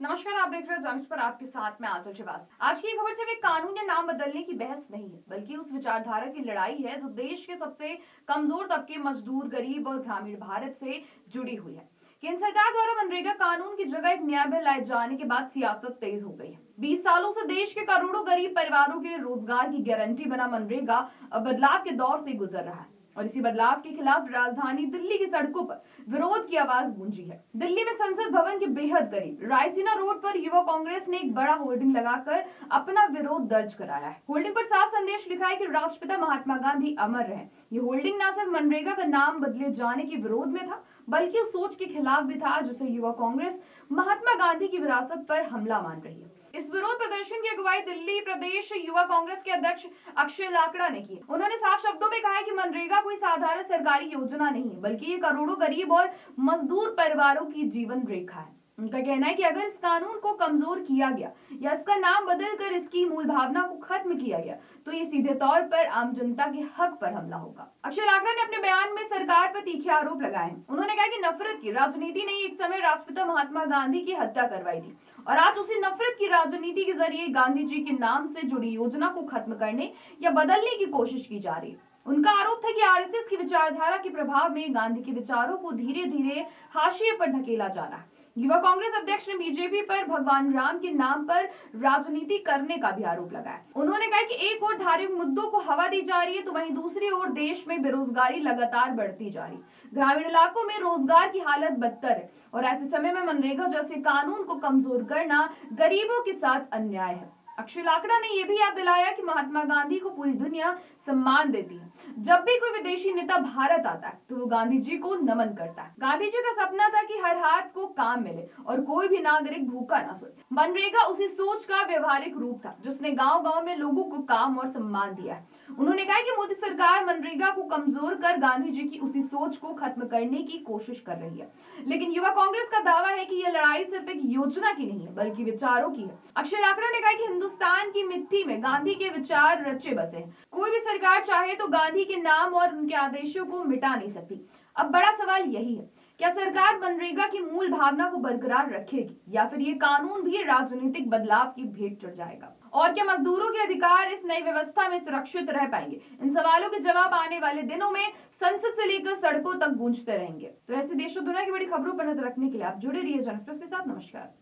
नमस्कार, आप देख रहे हैं जंक्श पर। आपके साथ में आंचल श्रीवास्तव। आज की खबर सिर्फ एक कानून या नाम बदलने की बहस नहीं है, बल्कि उस विचारधारा की लड़ाई है जो देश के सबसे कमजोर तबके मजदूर, गरीब और ग्रामीण भारत से जुड़ी हुई है। केंद्र सरकार द्वारा मनरेगा कानून की जगह एक नया बिल लाए जाने के बाद सियासत तेज हो गई है। 20 सालों से देश के करोड़ों गरीब परिवारों के लिए रोजगार की गारंटी बना मनरेगा अब बदलाव के दौर से गुजर रहा है और इसी बदलाव के खिलाफ राजधानी दिल्ली की सड़कों पर विरोध की आवाज गूंजी है। दिल्ली में संसद भवन के बेहद करीब रायसीना रोड पर युवा कांग्रेस ने एक बड़ा होर्डिंग लगाकर अपना विरोध दर्ज कराया है। होर्डिंग पर साफ संदेश लिखा है कि राष्ट्रपिता महात्मा गांधी अमर रहे। ये होर्डिंग न सिर्फ मनरेगा का नाम बदले जाने के विरोध में था, बल्कि उस सोच के खिलाफ भी था जिसे युवा कांग्रेस महात्मा गांधी की विरासत पर हमला मान रही है। इस विरोध प्रदर्शन की अगुवाई दिल्ली प्रदेश युवा कांग्रेस के अध्यक्ष अक्षय लाकड़ा ने की। उन्होंने साफ शब्दों में कहा कि मनरेगा कोई साधारण सरकारी योजना नहीं है, बल्कि ये करोड़ों गरीब और मजदूर परिवारों की जीवन रेखा है। उनका कहना है कि अगर इस कानून को कमजोर किया गया या इसका नाम बदलकर इसकी मूल भावना को खत्म किया गया तो ये सीधे तौर पर आम जनता के हक पर हमला होगा। अक्षय लाकड़ा ने अपने बयान में सरकार पर तीखे आरोप लगाए हैं। उन्होंने कहा कि नफरत की राजनीति ने एक समय राष्ट्रपिता महात्मा गांधी की हत्या करवाई थी और आज उसी नफरत की राजनीति के जरिए गांधी जी के नाम से जुड़ी योजना को खत्म करने या बदलने की कोशिश की जा रही है। उनका आरोप था कि आरएसएस की विचारधारा के प्रभाव में गांधी के विचारों को धीरे धीरे हाशिए पर धकेला जा रहा है। युवा कांग्रेस अध्यक्ष ने बीजेपी पर भगवान राम के नाम पर राजनीति करने का भी आरोप लगाया। उन्होंने कहा कि एक ओर धार्मिक मुद्दों को हवा दी जा रही है तो वहीं दूसरी ओर देश में बेरोजगारी लगातार बढ़ती जा रही है। ग्रामीण इलाकों में रोजगार की हालत बदतर है और ऐसे समय में मनरेगा जैसे कानून को कमजोर करना गरीबों के साथ अन्याय है। अक्षय लाकड़ा ने यह भी याद दिलाया कि महात्मा गांधी को पूरी दुनिया सम्मान देती है। जब भी कोई विदेशी नेता भारत आता है तो वो गांधी जी को नमन करता है। गांधी जी का सपना था कि हर हाथ को काम मिले और कोई भी नागरिक भूखा ना सोए। मनरेगा उसी सोच का व्यवहारिक रूप था जिसने गांव-गांव में लोगों को काम और सम्मान दिया है। उन्होंने कहा कि मोदी सरकार मनरेगा को कमजोर कर गांधी जी की उसी सोच को खत्म करने की कोशिश कर रही है। लेकिन युवा कांग्रेस का दावा है कि यह लड़ाई सिर्फ एक योजना की नहीं है, बल्कि विचारों की है। अक्षय लाकड़ा ने कहा कि हिंदुस्तान की मिट्टी में गांधी के विचार रचे बसे हैं। कोई भी सरकार चाहे तो गांधी के नाम और उनके आदेशों को मिटा नहीं सकती। अब बड़ा सवाल यही है, क्या सरकार मनरेगा की मूल भावना को बरकरार रखेगी या फिर ये कानून भी राजनीतिक बदलाव की भेंट चढ़ जाएगा? और क्या मजदूरों के अधिकार इस नई व्यवस्था में सुरक्षित रह पाएंगे? इन सवालों के जवाब आने वाले दिनों में संसद से लेकर सड़कों तक गूंजते रहेंगे। तो ऐसे देश और दुनिया की बड़ी खबरों पर नजर रखने के लिए आप जुड़े रहिए जनएक्सप्रेस के साथ। नमस्कार।